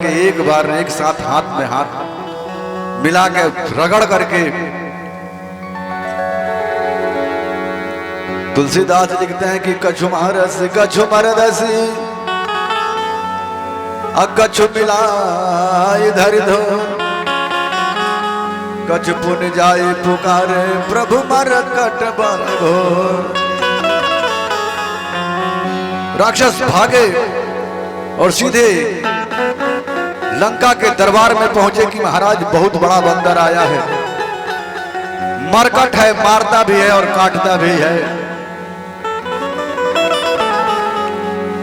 कि एक बार एक साथ हाथ में हाथ मिला के रगड़ करके तुलसीदास लिखते हैं कि कछु महारस कछु मरदसी कछु मिला इधर धो कछु पुन जाए पुकारे प्रभु मर कट बन घोर। राक्षस भागे और सीधे लंका के दरबार में पहुंचे कि महाराज बहुत बड़ा बंदर आया है, मरकट है, मारता भी है और काटता भी है,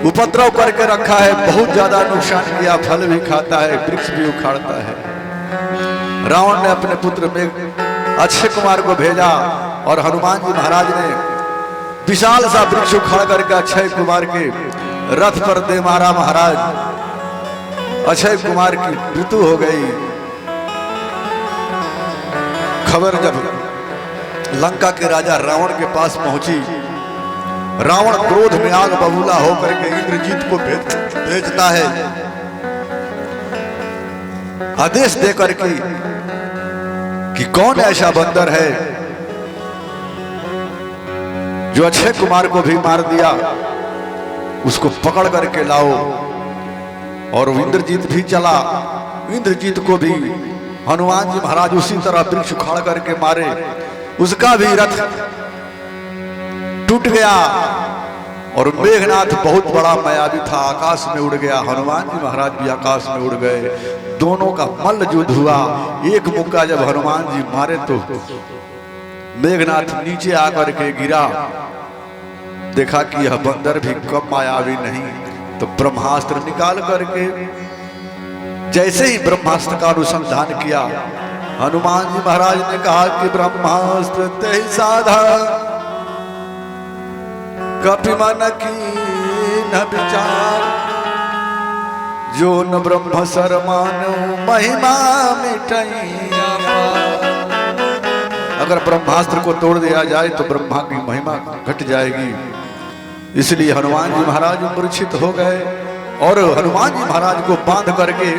उपद्रव करके रखा है, बहुत ज्यादा नुकसान किया, फल भी खाता है, वृक्ष भी उखाड़ता है। रावण ने अपने पुत्र में अक्षय कुमार को भेजा और हनुमान जी महाराज ने विशाल सा वृक्ष उखाड़ करके अक्षय कुमार के रथ पर दे मारा। महाराज अक्षय कुमार की मृत्यु हो गई। खबर जब लंका के राजा रावण के पास पहुंची, रावण क्रोध में आग बबूला होकर के इंद्रजीत को भेजता है आदेश देकर के कि कौन ऐसा बंदर है जो अक्षय कुमार को भी मार दिया, उसको पकड़ करके लाओ। और इंद्रजीत भी चला, इंद्रजीत को भी हनुमान जी महाराज उसी तरह वृक्ष उखाड़ करके मारे, उसका भी रथ टूट गया। और मेघनाथ बहुत बड़ा मायावी था, आकाश में उड़ गया, हनुमान जी महाराज भी आकाश में उड़ गए। दोनों का मल्ल युद्ध हुआ। एक मुक्का जब हनुमान जी मारे तो मेघनाथ नीचे आकर के गिरा, देखा कि यह बंदर भी कम मायावी नहीं, तो ब्रह्मास्त्र निकाल करके जैसे ही ब्रह्मास्त्र का अनुसंधान किया, हनुमान जी महाराज ने कहा कि ब्रह्मास्त्र ते साधा कपि मन की न विचार, जो न ब्रह्म सर मानो महिमा मिटैया। अगर ब्रह्मास्त्र को तोड़ दिया जाए तो ब्रह्मा की महिमा घट जाएगी। इसलिए हनुमान जी महाराज मूर्छित हो गए और हनुमान जी महाराज को बांध करके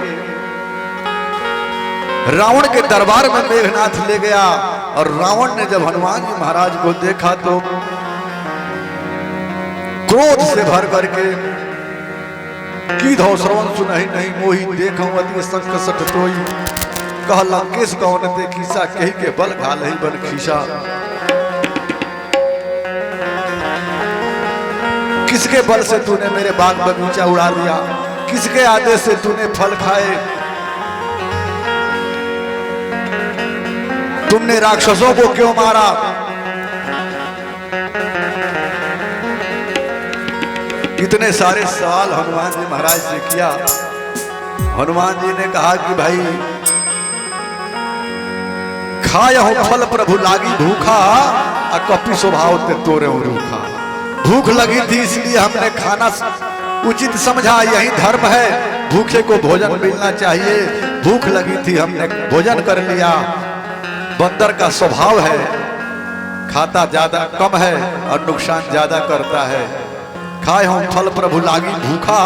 रावण के दरबार में मेघनाथ ले गया। और रावण ने जब हनुमान जी महाराज को देखा तो क्रोध से भर करके की धौ श्रवण सुनहि नहीं मोही, देखऊं अति संकट तोई, कह लंकेश कौन ते खीसा, कही के बल घाल ही बन खीसा। किसके बल से तूने मेरे बाग बगीचा उड़ा दिया, किसके आदेश से तूने फल खाए, तुमने राक्षसों को क्यों मारा। इतने सारे सवाल हनुमान जी महाराज से किया। हनुमान जी ने कहा कि भाई खाया हो फल प्रभु लागी भूखा, कपि स्वभाव ते तोरे हो रूखा। भूख लगी थी इसलिए हमने खाना उचित समझा, यही धर्म है, भूखे को भोजन मिलना चाहिए। भूख लगी थी हमने भोजन कर लिया। बंदर का स्वभाव है, खाता ज्यादा कम है और नुकसान ज्यादा करता है। खाए हम फल प्रभु लागी भूखा,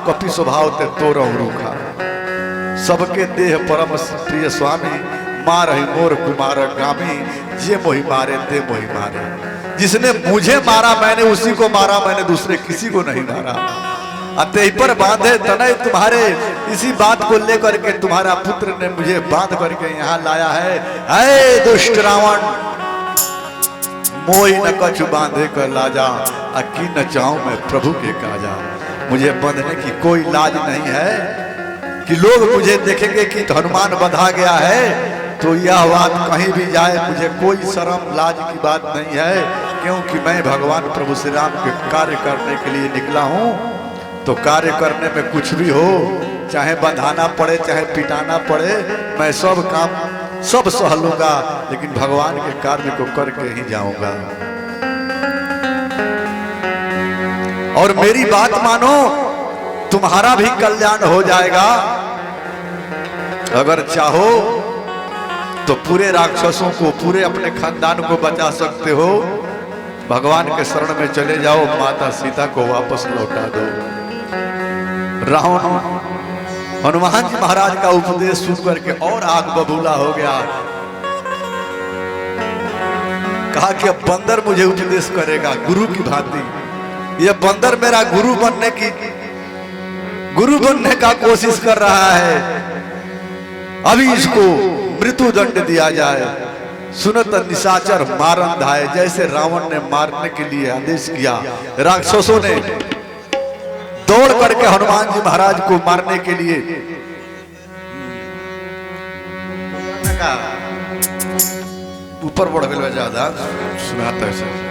कपि स्वभाव ते तोरहु रूखा। सबके देह परम प्रिय स्वामी, मारहि मोर कुमार गामी, जे मोहि मारे ते मोहि मारे। जिसने मुझे मारा मैंने उसी को मारा, मैंने दूसरे किसी को नहीं मारा। अतः पर बांधे तनय तुम्हारे, इसी बात को लेकर के तुम्हारा पुत्र ने मुझे बांध करके यहाँ लाया है। ऐ दुष्ट रावण, मोहि न कछु बांधे कर लाजा, अकी न चाहूं मैं प्रभु के काजा। मुझे बंधने की कोई लाज नहीं है कि लोग मुझे देखेंगे कि हनुमान बंधा गया है, तो यह बात कहीं भी जाए मुझे कोई शर्म लाज की बात नहीं है, क्योंकि मैं भगवान प्रभु श्री राम के कार्य करने के लिए निकला हूं। तो कार्य करने में कुछ भी हो, चाहे बंधाना पड़े चाहे पिटाना पड़े, मैं सब काम सब सह लूंगा, लेकिन भगवान के कार्य को करके ही जाऊंगा। और मेरी बात मानो, तुम्हारा भी कल्याण हो जाएगा। अगर चाहो तो पूरे राक्षसों को, पूरे अपने खानदान को बचा सकते हो। भगवान के शरण में चले जाओ, माता सीता को वापस लौटा दो। रावण हनुमान जी महाराज का उपदेश सुन करके और आग बबूला हो गया। कहा कि अब बंदर मुझे उपदेश करेगा गुरु की भांति। यह बंदर मेरा गुरु बनने का कोशिश कर रहा है। अभी इसको मृत्यु दंड दिया जाए। सुनत निशाचर मारन धाये, जैसे रावण ने मारने के लिए आदेश किया, राक्षसों ने दौड़ करके हनुमान जी महाराज को मारने के लिए ऊपर बढ़ गया ज्यादा सुनाता है।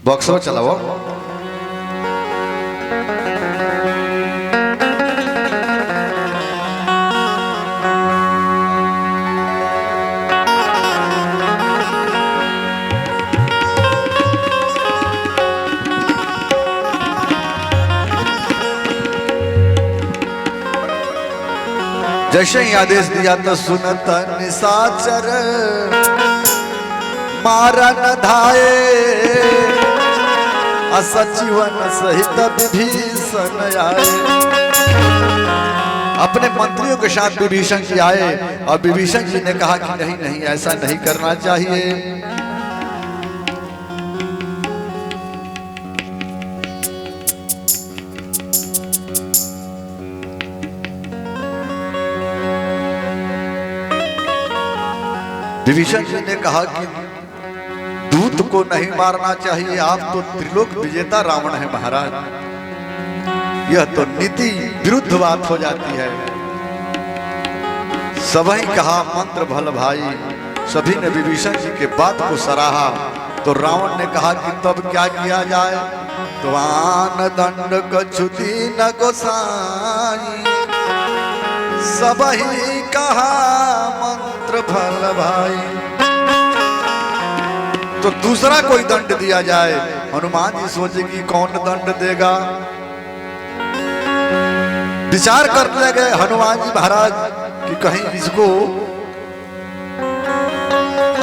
बॉक्स में चलाओ। जैसे ही आदेश दिया तो सुनत निशाचर मारन धाये, असचिवन सहित विभीषण आए। अपने मंत्रियों के साथ विभीषण जी आए और विभीषण जी ने कहा कि नहीं नहीं ऐसा नहीं करना चाहिए। विभीषण जी ने कहा कि दूत को नहीं मारना चाहिए, आप तो त्रिलोक विजेता रावण है महाराज। यह तो नीति विरुद्ध बात हो जाती है। सभी कहा मंत्र भल भाई, सभी ने विभीषण जी के बात को सराहा। तो रावण ने कहा कि तब क्या किया जाए? तो आन दंड कछुती न गोसाई, सभी कहा मंत्र भल भाई। तो दूसरा कोई दंड दिया जाए। हनुमान जी सोचे कि कौन दंड देगा। विचार करने गए हनुमान जी महाराज कि कहीं इसको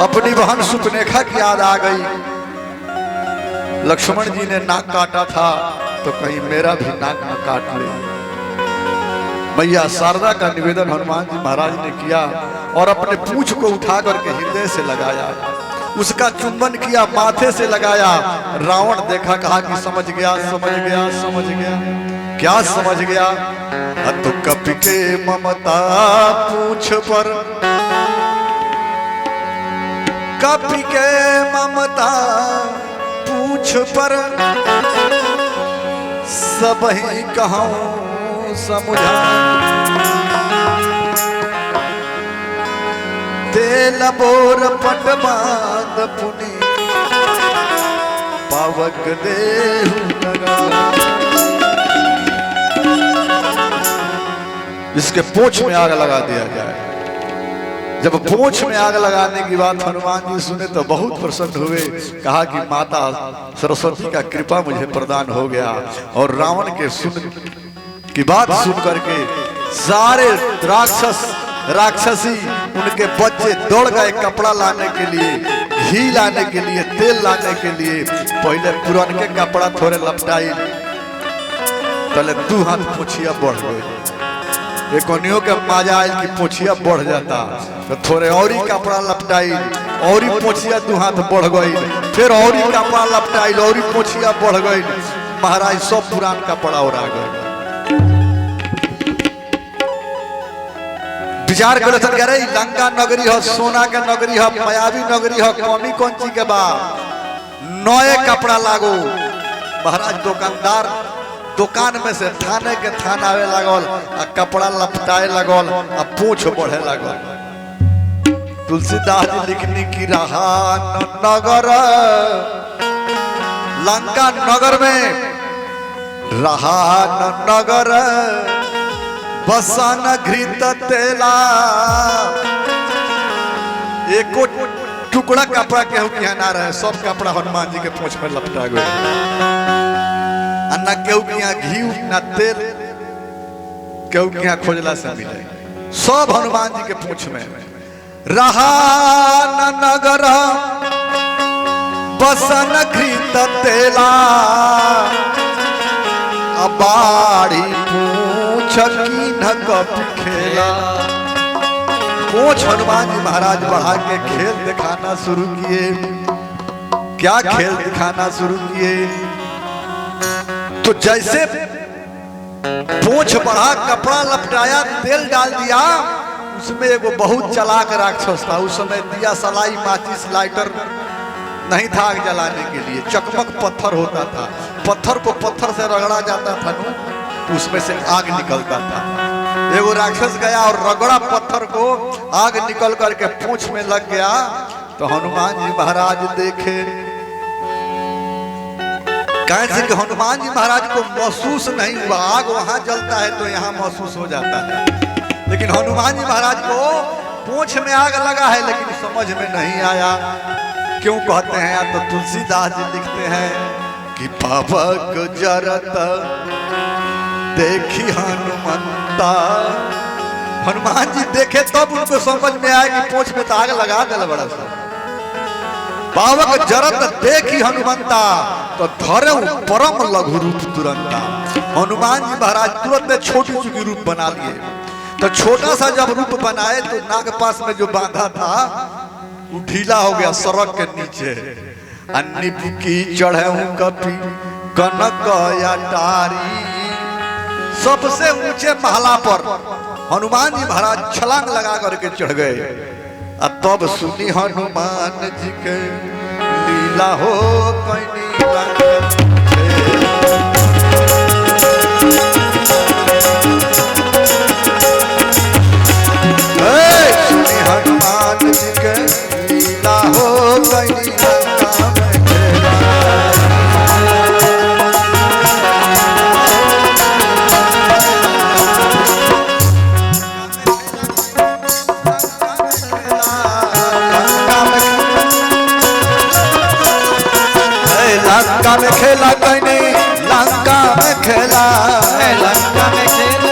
अपनी बहन सुपनेखा की याद आ गई। लक्ष्मण जी ने नाक काटा था तो कहीं मेरा भी नाक न काट ले। मैया शारदा का निवेदन हनुमान जी महाराज ने किया और अपने पूंछ को उठा करके हृदय से लगाया, उसका चुंबन किया, माथे से लगाया। रावण देखा, कहा कि समझ गया समझ गया समझ गया। क्या समझ गया? तो कपि के ममता पूछ पर, कपि के ममता पूछ पर, सबहि कहूं समुझा। तेल बोर पट बांध पुनि, पावक देहु लगा। इसके पोंछ में आग लगा दिया जाए। जब पोंछ में आग लगाने की बात हनुमान जी सुने तो बहुत प्रसन्न हुए। कहा कि माता सरस्वती का कृपा मुझे प्रदान हो गया। और रावण के की बात सुन करके सारे राक्षसी उनके बच्चे दौड़ गए कपड़ा लाने के लिए, घी लाने के लिए, तेल लाने के लिए। पहले पुरान के कपड़ा थोड़े लपटाई, पहले 2 हाथ पोछिया बढ़ गए। एक के मजा आयल की पोछिया बढ़ जाता तो थोड़े और ही कपड़ा लपटाई और ही पोछिया 2 हाथ बढ़ गई। फिर और ही कपड़ा लपटाई और ही पोछिया बढ़ गई। महाराज सब पुरान कपड़ा और आ गए। विचार करे थे, अरे लंका नगरी हो, सोना के नगरी हो, मायावी नगरी हो, कौनी कौन चीज के बाद नए कपड़ा लागो। महाराज दुकानदार दुकान में से थाने के थाना आवे लागल, कपड़ा लपटाए लगल, पूंछ बढ़े लगल। तुलसीदास जी लिखनी की रहा नगर, लंका नगर में रहा नगर, बसन घृत तेला एको टुकड़ा कपड़ा केहू के यहाँ ना रहे, सब कपड़ा हनुमान जी के पूंछ में लपटा गए। न केहू के यहाँ घी न तेल केहू के यहाँ खोजला से मिले, सब हनुमान जी के पूंछ में। रहा न नगर बसन घृत तेला अबाड़ी पूछ की न कपि खेला। पूछ हनुमान जी महाराज बढ़ा के खेल दिखाना शुरू किए। क्या खेल दिखाना शुरू किए? तो जैसे पूछ बढ़ा, कपड़ा लपटाया, तेल डाल दिया, उसमें एगो बहुत चालाक राक्षस था। उस समय दिया सलाई माचिस लाइटर नहीं था आग जलाने के लिए, चकमक पत्थर होता था। पत्थर को पत्थर से रगड़ा जाता था, उसमें से आग निकलता था। एगो राक्षस गया और रगड़ा पत्थर को, आग निकल करके पूंछ में लग गया। तो हनुमान जी महाराज देखे, कैसे कि हनुमान जी महाराज को महसूस नहीं हुआ। आग वहां जलता है तो यहाँ महसूस हो जाता है, लेकिन हनुमान जी महाराज को पूंछ में आग लगा है, लेकिन समझ में नहीं आया। क्यों कहते हैं? तो तुलसीदास जी लिखते हैं कि पावक जरत देखी हनुमंता। हनुमान जी देखे तब उनको समझ में आया कि पूंछ में तो आग लगा दे बड़ा सा। पावक जरत देखी हनुमंता तो धरे परम लघु रूप तुरंता। हनुमान जी महाराज तुरंत छोटी चुकी रूप बना लिए। तो छोटा सा जब रूप बनाए तो नाग पास में जो बांधा था वो ढीला हो गया सड़क के नीचे। अन्नी की चढ़े कपी कनक अटारी, सबसे ऊंचे महला पर हनुमान जी महाराज छलांग लगा करके चढ़ गए। तब सुनी हनुमान जी के लीला हो कैनी सुनी हनुमान जी के लीला हो कैनी लंका में खेला कैनी, लंका में खेला, लंका में खेल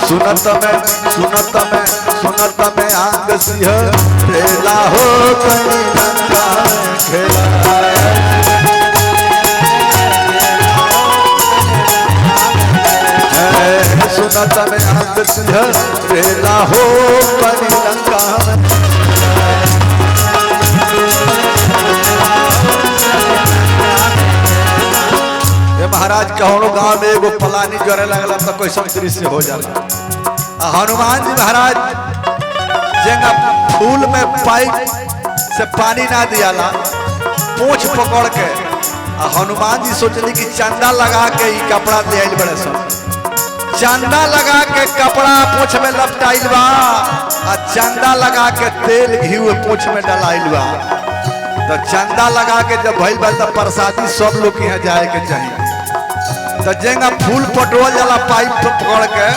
सुनत में आंग सिंह खेला हो कैनी, लंका में खेला। सुनत में आंग सिंह खेला हो कैनी, लंका में। महाराज कहोनो गांव में एगो पलानी जरे लगला तो कोई दृश्य हो जाला। हनुमान जी महाराज जेंगा फूल में पाइप से पानी ना दियाला, पूंछ पकड़ के हनुमान जी सोचली कि चंदा लगा के ही कपड़ा ले आइल बड़े सब। चंदा लगा के कपड़ा पूंछ में लपटाइल बा, चंदा लगा के तेल घी पूंछ में डलाइल बा। तो चंदा लगा के जब भइल बा तो प्रसादी सब लोग के यहाँ जाए के चाहिए। तो जेंगा फूल पटवल जाला पाइप तो पकड़ के,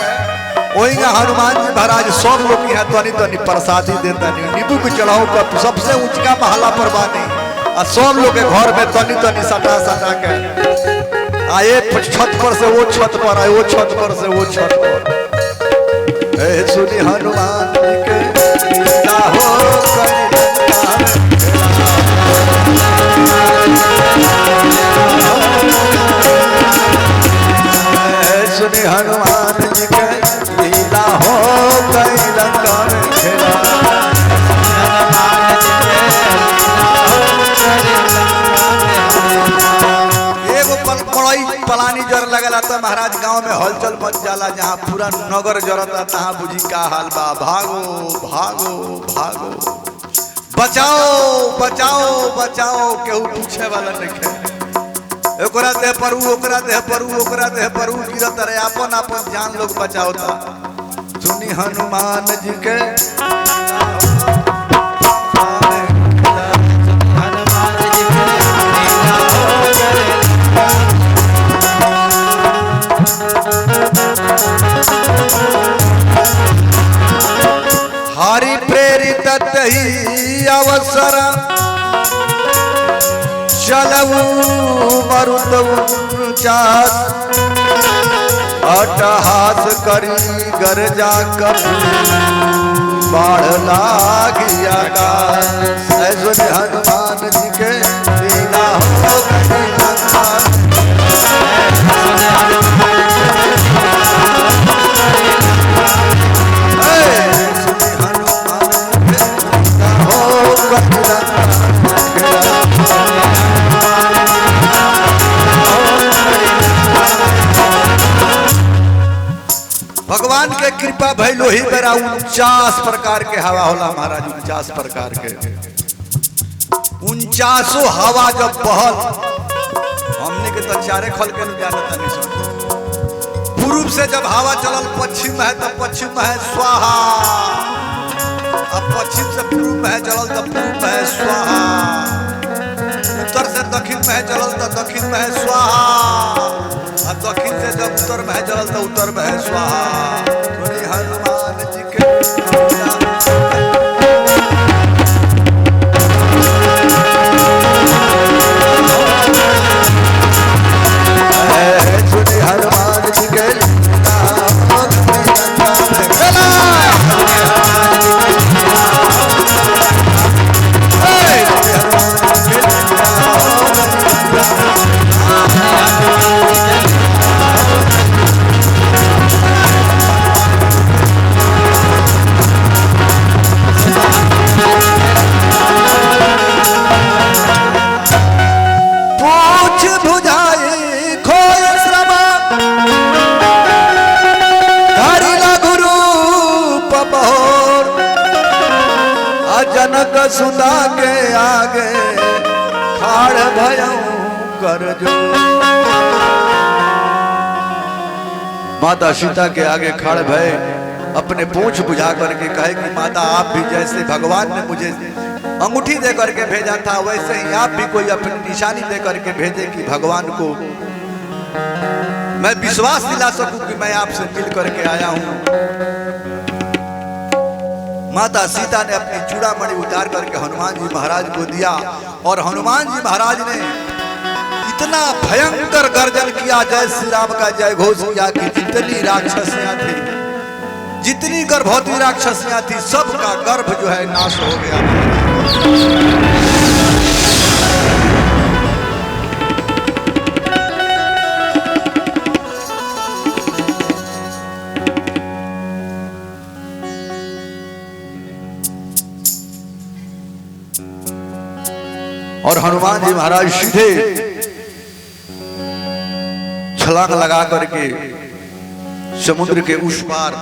वही हनुमान जी महाराज सब लोग यहाँ तनी तनी प्रसादी देता। नींबू के चढ़ाओ तो सबसे ऊंचा महला पर बानी, और सब लोग के घर में तनी तनी सटा सटा के आए, छत पर से वो छत पर आए, वो छत पर से वो छत पर। सुनी हनुमान जी के लीला हो सुनी हनुमान जी के लीला हो गई, लंका में खेला। एगो पलानी जर लगला तो महाराज गांव में हलचल मच जाला। जहाँ पूरा नगर जरता तहाँ बुझी का हाल बा। भागो भागो भागो, बचाओ बचाओ बचाओ, केहू पूछे वाला नहीं। ओकरा देह पर ओकरा देह पर ओकरा देह पर गिरत रहे, अपन अपन जान लोग बचाओता। सुनी हनुमान जी के मिलत ही अवसर चलऊ मरुत ऊंचास अट्टहास करी गरजा कपी बाढ़ लागी आकाश। ऐश्वर्य हनुमान जी के लीला हो गई लंका। भगवान के कृपा भइलो ही बेरा 49 प्रकार के हवा होला महाराज। 49 प्रकार के 49 हवा जब बहल हमने के तो चारे खल के न जानता नहीं सोच। पूर्व से जब हवा चलल पश्चिम में है तो पश्चिम में है स्वाहा। अब पश्चिम से पूर्व में है चलल तो पूर्व में है स्वाहा। उत्तर से दक्षिण में है चलल तो दक्षिण में है स्वाहा। और दक्षिण से जब उत्तर में है चलल तो उत्तर में है स्वाहा। थोड़ी हनुमान जी के हनुमान जी के जनक सुता के आगे खाड़ भयं कर जो। माता सीता के आगे खाड़ भय अपने पूंछ बुझा करके कहे कि माता आप भी जैसे भगवान ने मुझे अंगूठी दे करके भेजा था वैसे ही आप भी कोई अपनी निशानी दे करके भेजे कि भगवान को मैं विश्वास दिला सकूं कि मैं आपसे मिल करके आया हूं। माता सीता ने अपनी चूड़ामणि उतार करके हनुमान जी महाराज को दिया और हनुमान जी महाराज ने इतना भयंकर गर्जन किया जय श्री राम का जय घोष किया कि जितनी राक्षसियां थी, जितनी गर्भवती राक्षसियां थी, सबका गर्भ जो है नाश हो गया। और हनुमान जी महाराज सीधे छलांग लगा करके समुद्र के उस पार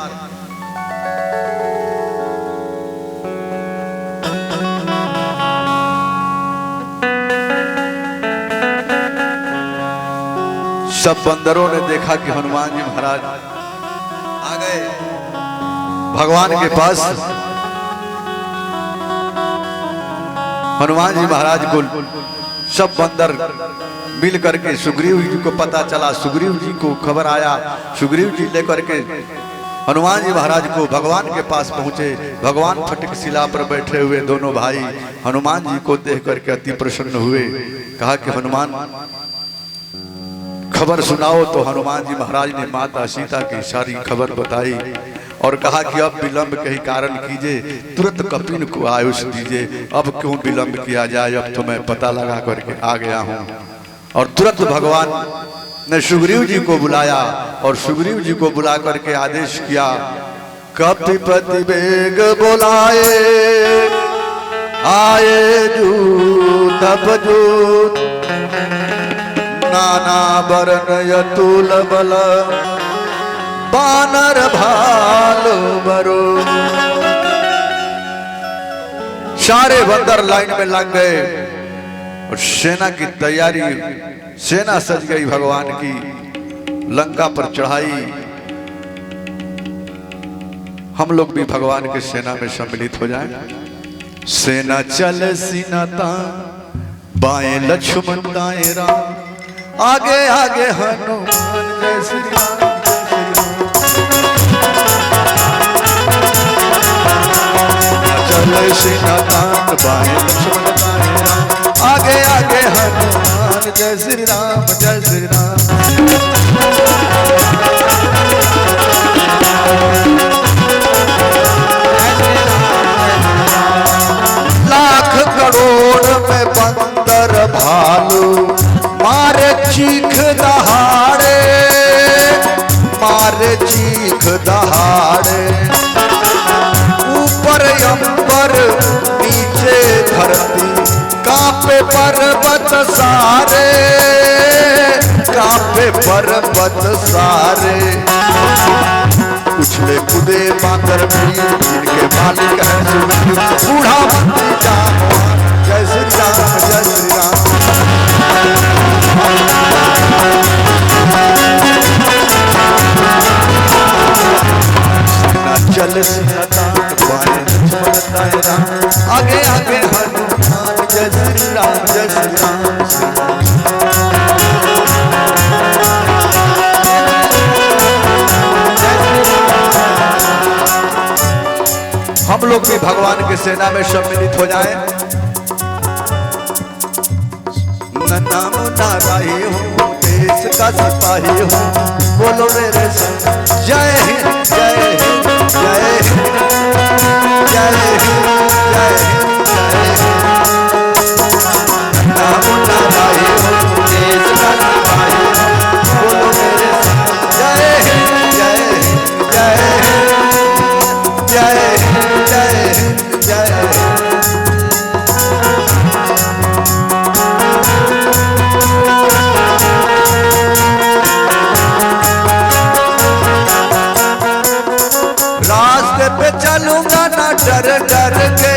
सब बंदरों ने देखा कि हनुमान जी महाराज आ गए भगवान के पास। हनुमान जी महाराज को सब बंदर मिल करके सुग्रीव जी को पता चला, सुग्रीव जी को खबर आया, सुग्रीव जी लेकर के हनुमान जी महाराज को भगवान के पास पहुंचे। भगवान फटक शिला पर बैठे हुए दोनों भाई हनुमान जी को देख करके अति प्रसन्न हुए। कहा कि हनुमान खबर सुनाओ। तो हनुमान जी महाराज ने माता सीता की सारी खबर बताई और कहा कि अब विलंब के ही कारण कीजिए, तुरंत कपिन को आयुष दीजिए। अब क्यों विलंब किया जाए, अब तो मैं पता लगा करके आ गया हूँ। और तुरंत भगवान ने सुग्रीव जी को बुलाया और सुग्रीव जी को बुला करके आदेश किया, कपिपति बेग बुलाए आए जूत बजूत, नाना बरन यतुल बल बानर भालो बरो। सारे बंदर लाइन में लग गए और सेना की तैयारी, सेना सज गई भगवान की। लंका पर चढ़ाई, हम लोग भी भगवान के सेना में सम्मिलित हो जाएं। सेना चल सीनाता, बाएं लक्ष्मण दाएं राम, आगे आगे हनुमान जय श्री राम। चल चले सीना तान बाएं लक्ष्मण दाएं राम। आगे आगे हनुमान जय श्री राम जय श्री राम। लाख करोड़ में बंदर भालू मारे चीख दहाड़े, मारे चीख दहाड़े। ऊपर अंबर नीचे धरती कांपे पर्वत सारे, कांपे पर्वत सारे। उछले कूदे बांदर वीर, जिनके मालिक है सुग्रीव। बूढ़ा मंत्री जामवान जय श्री राम जय श्री राम। चल सीना तान बाएं लक्ष्मण दाएं राम। आगे आगे हनुमान जय श्री राम जय श्री राम। हम लोग भी भगवान की सेना में सम्मिलित हो जाएं। न नाम नाराही हूँ, देश का सिपाही हूँ, बोलो मेरे संग जय हिंद जय हिंद जय हिंद जय हिंद जय हिंद जय हिंद। नाम नाराही हूँ, देश का सिपाही हूँ, बोलो मेरे संग जय हिंद जय हिंद जय हिंद जय हिंद जय हिंद जय हिंद। रास्ते पे चलूंगा ना डर डर के,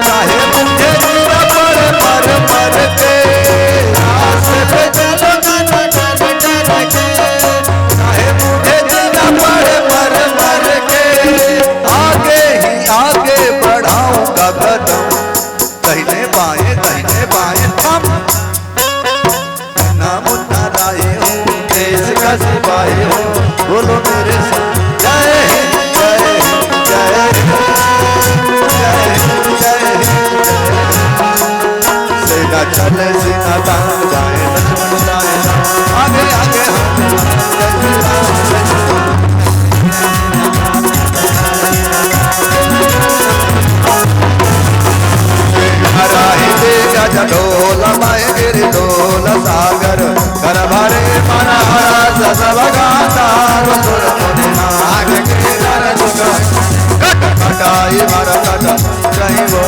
चाहे मुझे जीना पड़े मर मर के। रास्ते पे चलूंगा ना डर डर के, चाहे मुझे जीना पड़े मर मर के। आगे ही आगे बढ़ाऊंगा कदम, दाहिने बाएं थम। नाम नाराई हूँ, देश का सिपाही हूँ, बोलो मेरे संग जय हिंद जय हिंद जय हिंद जय हिंद जय हिंद। सेना चले सीना तान बाएं लक्ष्मण दाएं राम। आगे आगे हनुमान जय श्री राम जय श्री राम। हराही तेजा जडोल माए गिरि डोल सागर, कर भरे मन हरस सब गाता। सुर मुनि नाग के नर जुग, कट कटाई मर कट जय वो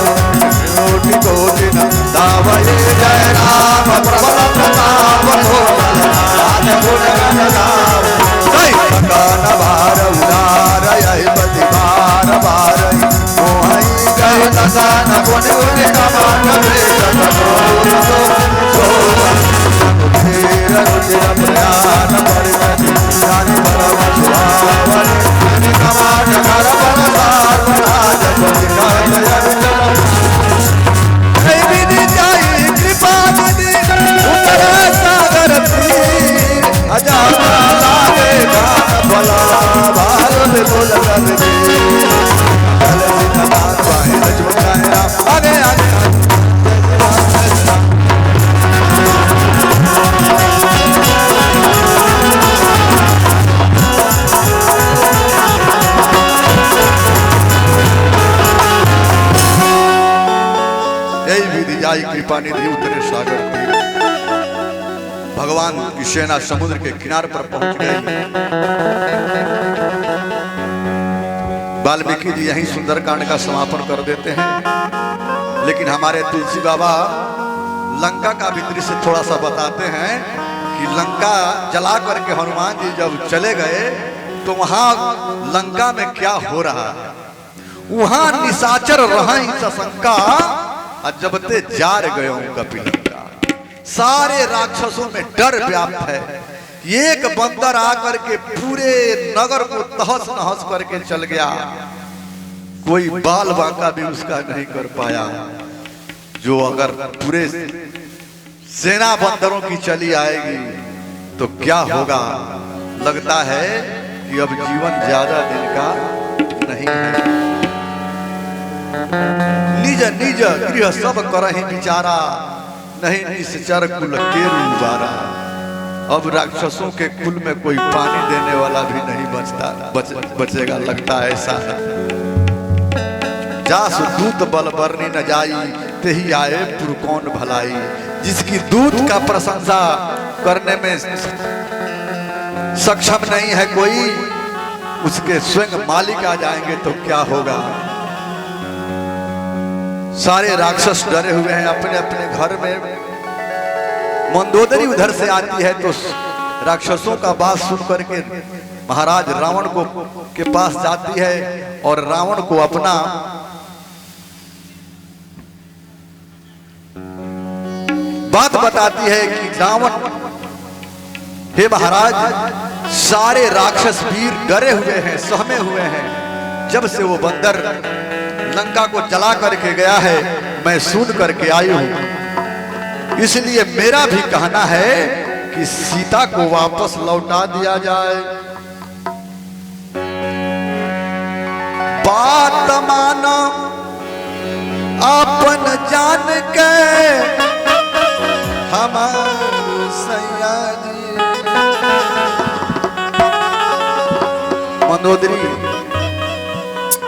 कोटि कोटि न दावये। जय राम प्रबल प्रताप नाथ गुण गण गाव। जय सकान भार उदार यही पति बार बार मोहई गए नसान गुण गुण कमान प्रेत रुचिर रुचिर प्रयान परिणति जानि परम सुहावनि। कमान कर बल सार राजपति विधि जाई कृपा निधि उतर सागर तीर। अजान लागे गान भला बाल बिपुल गगन। चल सीना तान बाएं लक्ष्मण दाएं राम। आगे आगे यही विधि जाई कृपा निधि उतरे सागर तीर। भगवान की सेना समुद्र के किनारे पर पहुंच गई। वाल्मीकि जी यही सुंदरकांड का समापन कर देते हैं, लेकिन हमारे तुलसी बाबा लंका का भी दृश्य थोड़ा सा बताते हैं कि लंका जला करके हनुमान जी जब चले गए तो वहां लंका में क्या हो रहा है। वहां निशाचर रही सशंका, जब ते जार गयो कपिलंका। सारे राक्षसों में डर व्याप्त है। एक बंदर आकर के पूरे नगर को तहस नहस करके चल गया। कोई बाल बांका भी उसका नहीं कर पाया। जो अगर पूरे सेना बंदरों की चली आएगी तो क्या होगा। लगता है कि अब जीवन ज्यादा दिन का नहीं है। निज निज गृह सब करहि विचारा, नहीं निश्चर कुल केरु बारा। अब राक्षसों के कुल में कोई पानी देने वाला भी नहीं बचेगा, लगता है ऐसा। जासु दूत बल बरनी न जाई, तेही आए पुर कौन भलाई। जिसकी दूत का प्रशंसा करने में सक्षम नहीं है कोई, उसके स्वयं मालिक आ जाएंगे तो क्या होगा। सारे राक्षस डरे हुए हैं अपने अपने घर में। मंदोदरी उधर से आती है तो राक्षसों का बात सुन करके महाराज रावण को के पास जाती है और रावण को अपना बात बताती है कि रावण, हे महाराज, सारे राक्षस वीर डरे हुए हैं, सहमे हुए हैं। जब से वो बंदर लंका को जला करके गया है, मैं सुन करके आई हूं। इसलिए मेरा भी कहना है कि सीता को वापस लौटा दिया जाए। बात मानो अपन जान के हमारे सैया जी। मंदोदरी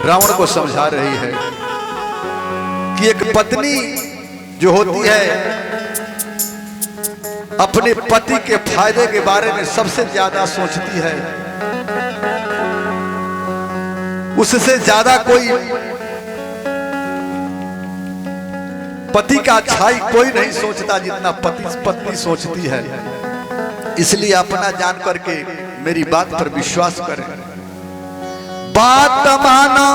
रावण को समझा रही है कि एक पत्नी जो होती है अपने पति के फायदे के बारे में सबसे ज्यादा सोचती है। उससे ज्यादा कोई पति का अच्छाई कोई नहीं सोचता जितना पत्नी सोचती है। इसलिए अपना जान करके मेरी बात पर विश्वास करें। बात मानो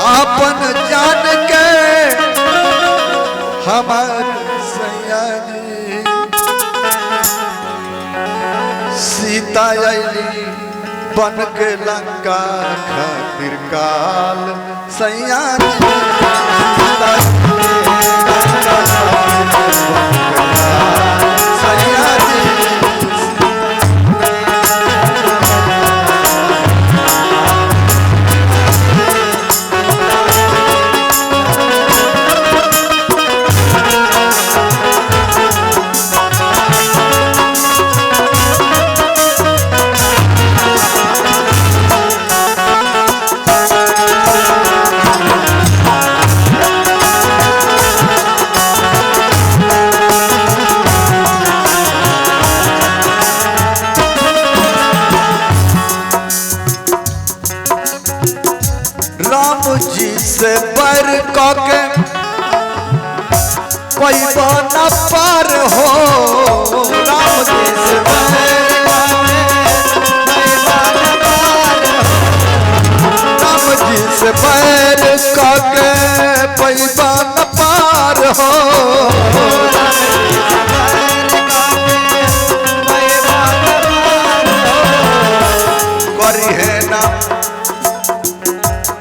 अपन जान के हमारे सैया जी। सीता आईली बन के लंका खातिर काल सैया जी। से बर के कोई बना पार हो। राम जी से राम जी से बैर के कोई बना पार हो।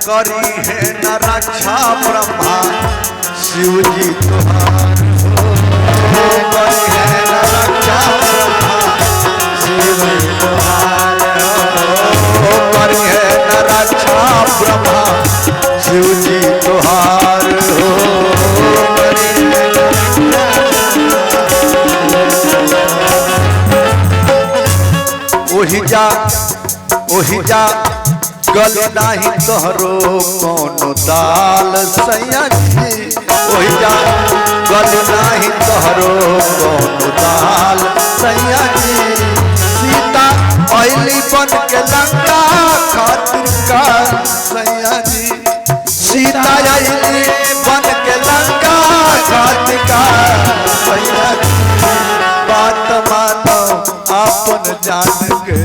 करी है न रक्षा ब्रह्मा शिव जी तुम्हार हो। करी है न रक्षा ब्रह्मा शिव जी तुम्हार हो। करी है न रक्षा ब्रह्मा शिव जी तुम्हार हो। ओही जा गल नहीं तोहरो कौन दाल सैया जी। ओही जा गल नहीं तोहरो कौन दाल सैया जी। सीता आईली बन के लंका खातिर काल सैया जी। सीता आईली बन के लंका खातिर काल सैया जी। बात मानो अपन जान के